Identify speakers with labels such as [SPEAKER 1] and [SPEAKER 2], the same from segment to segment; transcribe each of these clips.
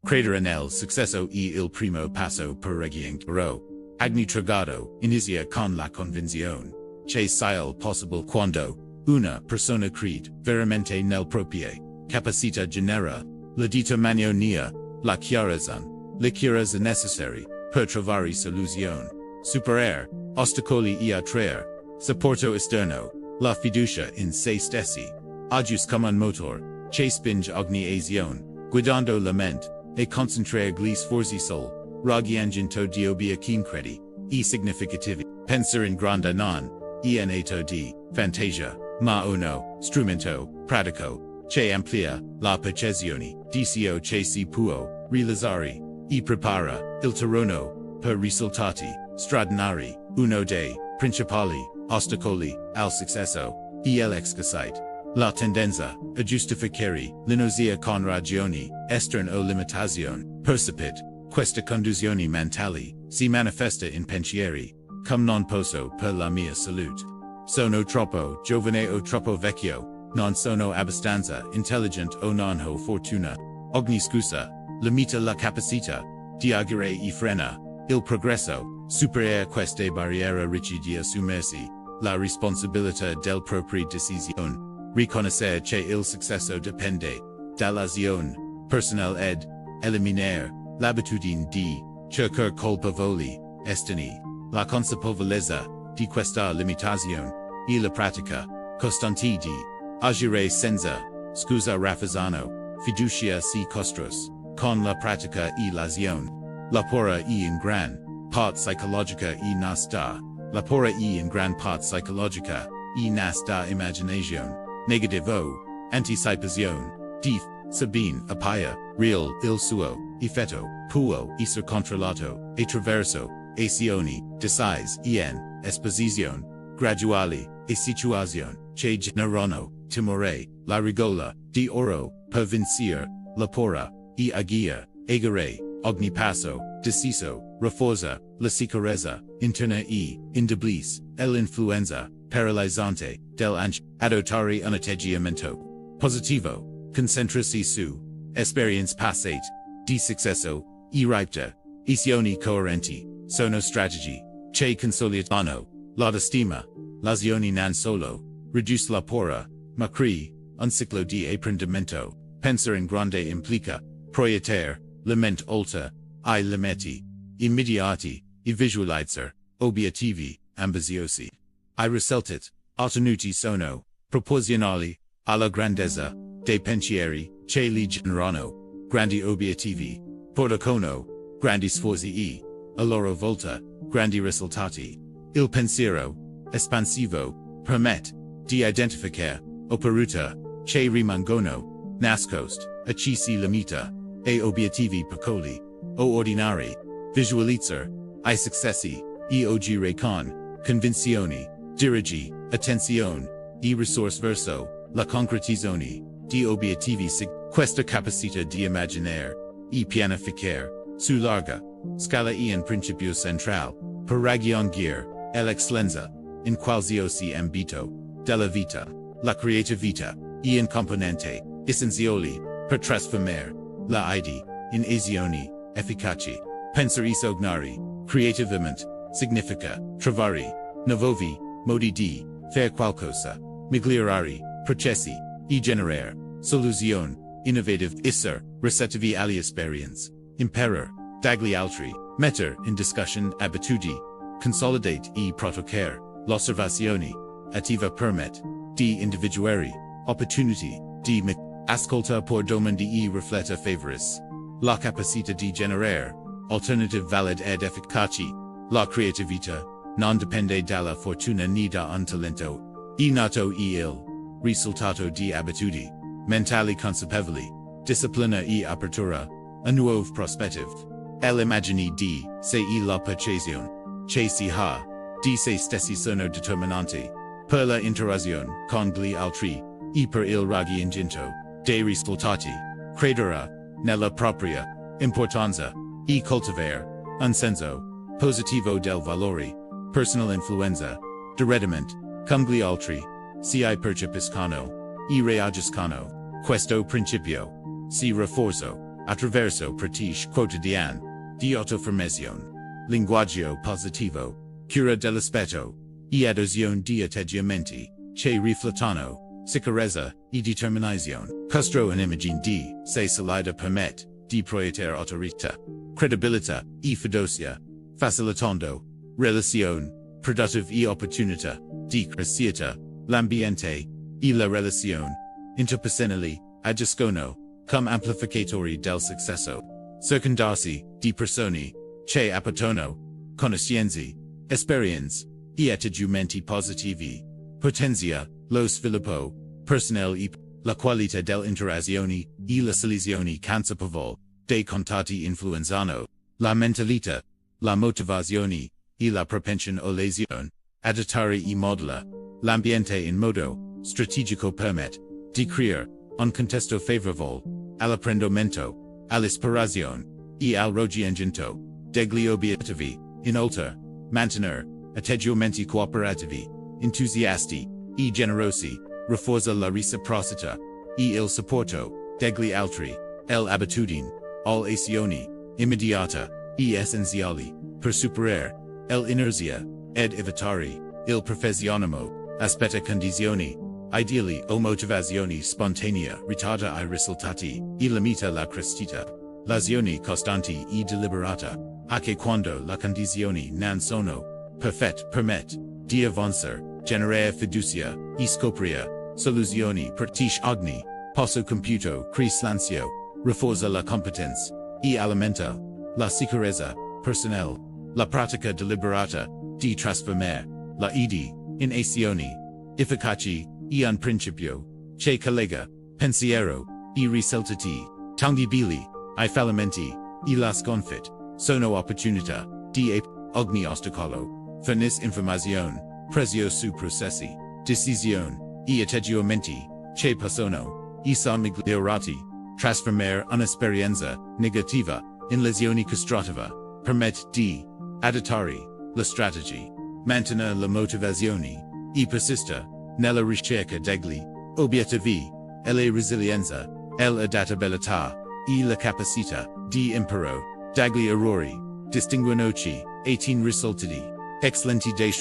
[SPEAKER 1] credere nel successo e il primo passo per reggere agni tragado, inizia con la convinzione, che sia il possible quando una persona crede veramente nel proprie capacità genera la determinazione, la chiarezza necessari per trovare soluzione, superare ostacoli e attraere supporto esterno, la fiducia in se stessi, agius come un motor, che spinge ogni azione, guidando la mente, e concentrare gli sforzi sol, raggiungendo di obiettivi e significativi, pensare in grande non, en atto di fantasia, ma uno strumento pratico, che amplia la percezione, dicio che si può realizzare, e prepara il terreno per risultati straordinari, uno dei principali ostacoli al successo, e l'excite, la tendenza a giustificare l'inozia con ragioni esterne o limitazione, percepit, questa conduzione mentale, si manifesta in pensieri, come non posso per la mia salute. Sono troppo giovane o troppo vecchio, non sono abbastanza intelligente o non ho fortuna. Ogni scusa, limita la capacità di agire e frena il progresso, superare queste barriere ricci di assumersi la responsabilità del proprie decisione, riconoscere che il successo dipende dall'azione personale ed eliminare l'abitudine di cercare colpevoli esterni, la consapevolezza di questa limitazione e la pratica costante di agire senza scusa rafforzano fiducia si costros con la pratica e l'azione, la pora e in gran part psicologica e nasta, la pora e in gran part psicologica e nasta immaginazione, negativo, anticipazione, di sabine appaia, real il suo effetto, può essere controllato, attraverso azioni decise en esposizione graduali e situazione che generano timore, la regola di oro per vincere la pora e agire ogni passo deciso rafforza la sicurezza interna e indeblis l'influenza paralizzante adottare un atteggiamento positivo, concentrarsi su esperienze passate di successo e ripeta azioni coerenti sono strategie che consolidano l'autostima, l'azione non solo riduce la paura, ma crea un ciclo di apprendimento. Pensare in grande implica proiettare la mente oltre ai limiti immediati e visualizzare obiettivi ambiziosi. I risultati ottenuti sono proporzionali alla grandezza dei pensieri che li generano, grandi obiettivi producono grandi sforzi e, a loro volta, grandi risultati. Il pensiero espansivo permette di identificare opportunità che rimangono nascoste a chi si limita e obiettivi piccoli o ordinari, visualizzare i successi e agire con convinzione, dirigi attenzione e risorse verso la concretizzazione di obiettivi questa capacità di immaginare e pianificare su larga scala è un principio centrale per raggiungere l'eccellenza in qualsiasi ambito della vita. La creatività è un componente essenziale per trasformare la idea in azioni efficaci. Pensare e sognare creativamente significa trovare nuovi modi di fare qualcosa, migliorare processi e generare soluzioni innovative, essere recettivi alle esperienze, imparare dagli altri, mettere in discussion abitudini, consolidate e protocare l'osservazione attiva permette di individuare opportunity di ascolta por domandi e rifletta favoris, la capacità di generare alternative valid ed efficaci. La creatività non dipende dalla fortuna ni da un talento nato e il risultato di abitudini mentali consapevoli, disciplina e apertura a nuove prospettive. L'immagine di sé e la percezione che si ha di se stessi sono determinanti per la interazione con gli altri e per il raggiungimento dei risultati. Credere nella propria importanza e coltivare un senso positivo del valore personal influenza direttamente con gli altri si percepiscono e reagiscono. Questo principio si rafforza attraverso pratiche quotidiane di autoformazione, linguaggio positivo, cura dell'aspetto, e adozione di atteggiamenti, che riflettono, sicurezza, e determinazione, costro un'immagine di, se salida permette, di proiettare autorità, credibilità, e fiducia, facilitando, relazione, produttive e opportunità, di crescita, l'ambiente, e la relazione, interpersonali, agiscono, come amplificatori del successo, circondarsi, di persone, che appartengono, conoscenze, esperienze, e atteggiamenti positivi, potenzia, lo sviluppo, personale e la qualità dell'interazione, e la selezione consapevole, dei contatti influenzano, la mentalità, la motivazione, e la propensione o lesione, adattare e modula, l'ambiente in modo, strategico permette, di creare, un contesto favorevole, all'apprendimento, all'ispirazione, e al raggiungimento, degli obiettivi, inoltre, mantenere, atteggiamenti cooperativi, entusiasti, e generosi, rafforza la reciprocità, e il supporto, degli altri, l'abitudine, all'azione, immediata, e essenziali, per superare, l'inerzia, ed evitare, il perfezionismo, aspetta condizioni, ideali o motivazioni spontanea, ritarda ai risultati, e limita la crescita, l'azione costante e deliberata, anche quando le condizioni non sono perfette permette, di avanzare, generare fiducia, e scoprire, soluzioni pratiche ogni, passo compiuto, silenzio, rafforza la competenza, e alimenta, la sicurezza, personale, la pratica deliberata, di trasformare, la idee, in azioni, efficaci, e un principio, che collega, pensiero, e risultati, tangibili, ai fallimenti, e la sconfitta, sono opportunità, di ogni ostacolo, fornis informazione, prezio su processi, decisione, e atteggiamenti, che possono, e son migliorati, trasformare un'esperienza negativa, in lesione costruttiva, permette di adattare la strategia, mantenere la motivazione, e persista nella ricerca degli obiettivi, e la resilienza, l'adattabilità, e la capacità di imparo, dagli errori, distinguendoci, 18 risultati, eccellenti dei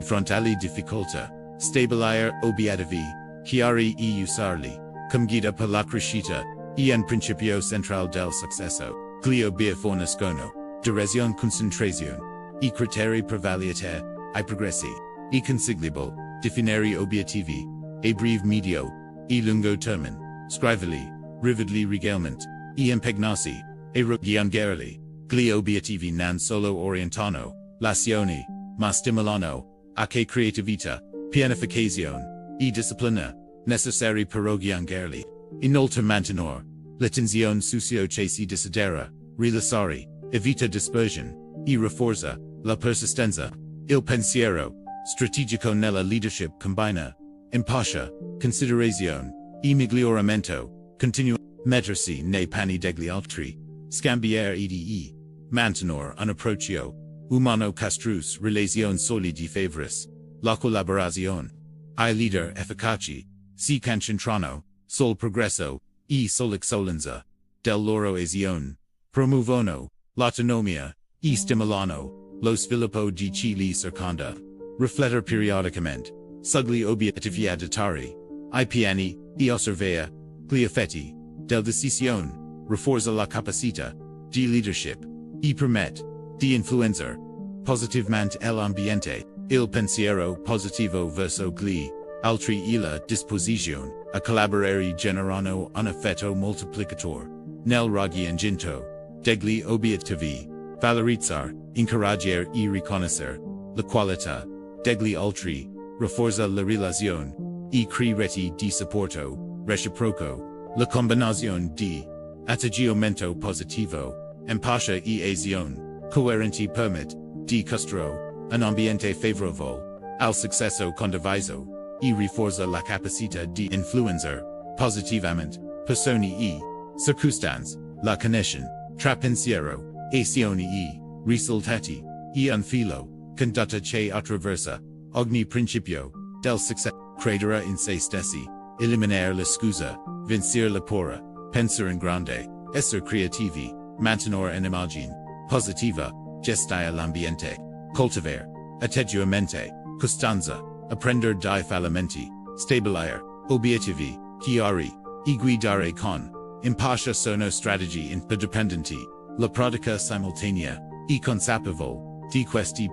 [SPEAKER 1] frontali difficoltà, stabilire obiettivi, chiari e usarli, come guida per la crescita, e un principio central del successo, gli obiettivi forniscono, direzione concentrazione, e criteri per valutare, i progressi, e consigliable, definire obiettivi, e breve medio, e lungo termine, scriverli, rivedli regalmente, e impegnarsi, e raggiungerli, gli obiettivi non solo orientano, l'azione, ma stimolano, a che creatività, pianificazione, e disciplina, necessari per raggiungerli, inoltre mantenere, l'attenzione su ciò che si desidera, realizzare, evita dispersion, e rafforza, la persistenza, il pensiero, strategico nella leadership combina, impascia, considerazione, e miglioramento, continua, mettersi nei panni degli altri, scambiare idee, mantenere un approccio, umano castrus relazione solidi favoris, la collaborazione, i leader efficaci, si concentrano, sul progresso, e sull'eccellenza, del loro azione, promuovono, l'autonomia, e stimolano, lo sviluppo di chi li circonda, riflettere periodicamente, sugli obiettivi adattari, i piani, e osservare, gli effetti, del decisione, rafforza la capacità, di leadership, e permette, di influenzare, positivamente l'ambiente, il pensiero positivo verso gli altri e la disposizione, a collaborare generano un effetto moltiplicatore, nel raggiungimento, degli obiettivi, valorizzare, incoraggiare e riconoscere, la qualità, degli altri, rafforza la relazione, e crea reti di supporto, reciproco, la combinazione di atteggiamento positivo, empatia e azione, coerenti permette, di costruire, un ambiente favorevole, al successo condiviso, e rafforza la capacità di influenzare, positivamente, persone e circostanze, la connexione, tra pensiero, azioni e risultati, e un filo, condotta che attraversa, ogni principio, del successo, credere in se stessi, eliminare la scusa, vincere la paura, pensare in grande, Essere creativi, mantenere un'immagine positiva, gestire l'ambiente, coltivare atteggiamento, costanza, apprendere dai fallimenti, stabilire obiettivi chiari, e guidare con impascia sono strategie interdipendenti, la pratica simultanea, e consapevole, di questi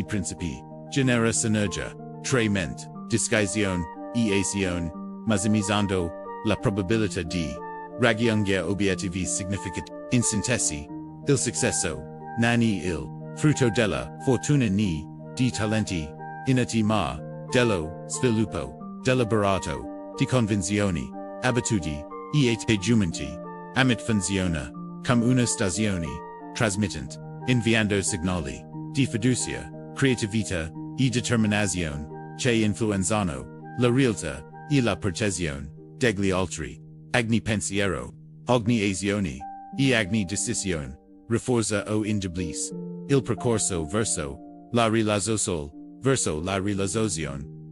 [SPEAKER 1] principi, genera sinergia, tre ment, discussione, e azione, massimizzando la probabilità di raggiungere obiettivi significativi. In sintesi, il successo nani il frutto della fortuna di talenti, innati ma dello sviluppo deliberato di convinzioni, abitudini e atteggiamenti, amit funziona come una stazione trasmittente, inviando segnali di fiducia, creatività e determinazione che influenzano la realtà e la percezione degli altri, agni pensiero, ogni azione e agni decisione, rafforza o indeblis il percorso verso la realizzazione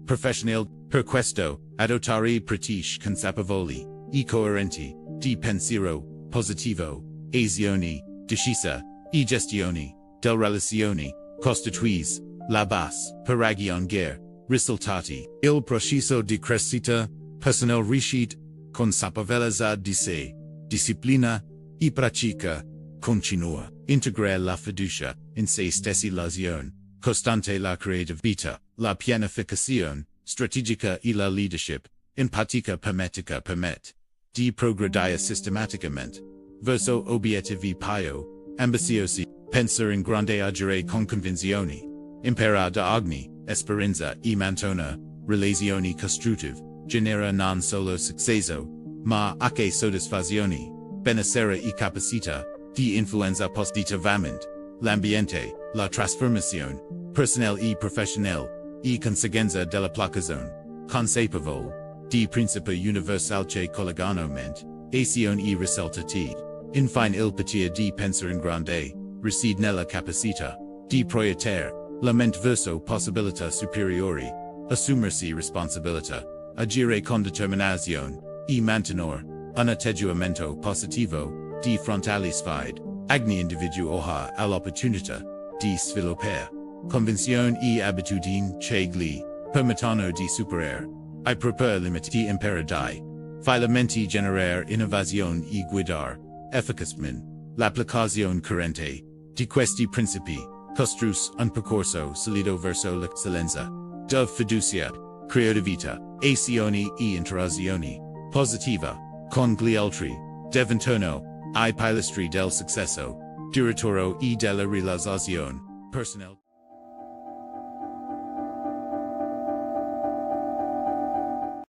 [SPEAKER 1] professionale. Per questo, adottare pratiche consapevoli e coerenti di pensiero positivo, azioni decisa e gestione del relazioni costituisce la base per raggiungere risultati. Il processo di crescita personale riuscita, consapevolezza di sé, disciplina e pratica continua, integrare la fiducia in se stessi, l'azione costante, la creatività, la pianificazione strategica e la leadership empatica permette di progredire sistematicamente verso obiettivi più ambiziosi, pensare in grande, agire con convinzioni, imparare da ogni esperienza e mantenere relazioni costruttive, genera non solo successo, ma anche soddisfazione, benessere e capacità di influenza positivamente l'ambiente, la trasformazione personale e professionale, e conseguenza dell'applicazione consapevole di principi universali che collegano mente, azione e risultati. Infine, il potere di pensare in grande risiede nella capacità di proiettare la mente verso possibilità superiori, assumersi responsabilità, agire con determinazione, e mantenere un atteggiamento positivo di fronte alle sfide. Ogni individuo ha l'opportunità di sviluppare convinzioni e abitudini che gli permettono di superare i propri limiti, di imparare facilmente, generare innovazione e guidare efficacemente l'applicazione corrente di questi principi, costruisce un percorso solido verso l'eccellenza, di fiducia, creatività, azione e interazione positiva con gli altri, diventano i pilastri del successo duraturo e della realizzazione personale.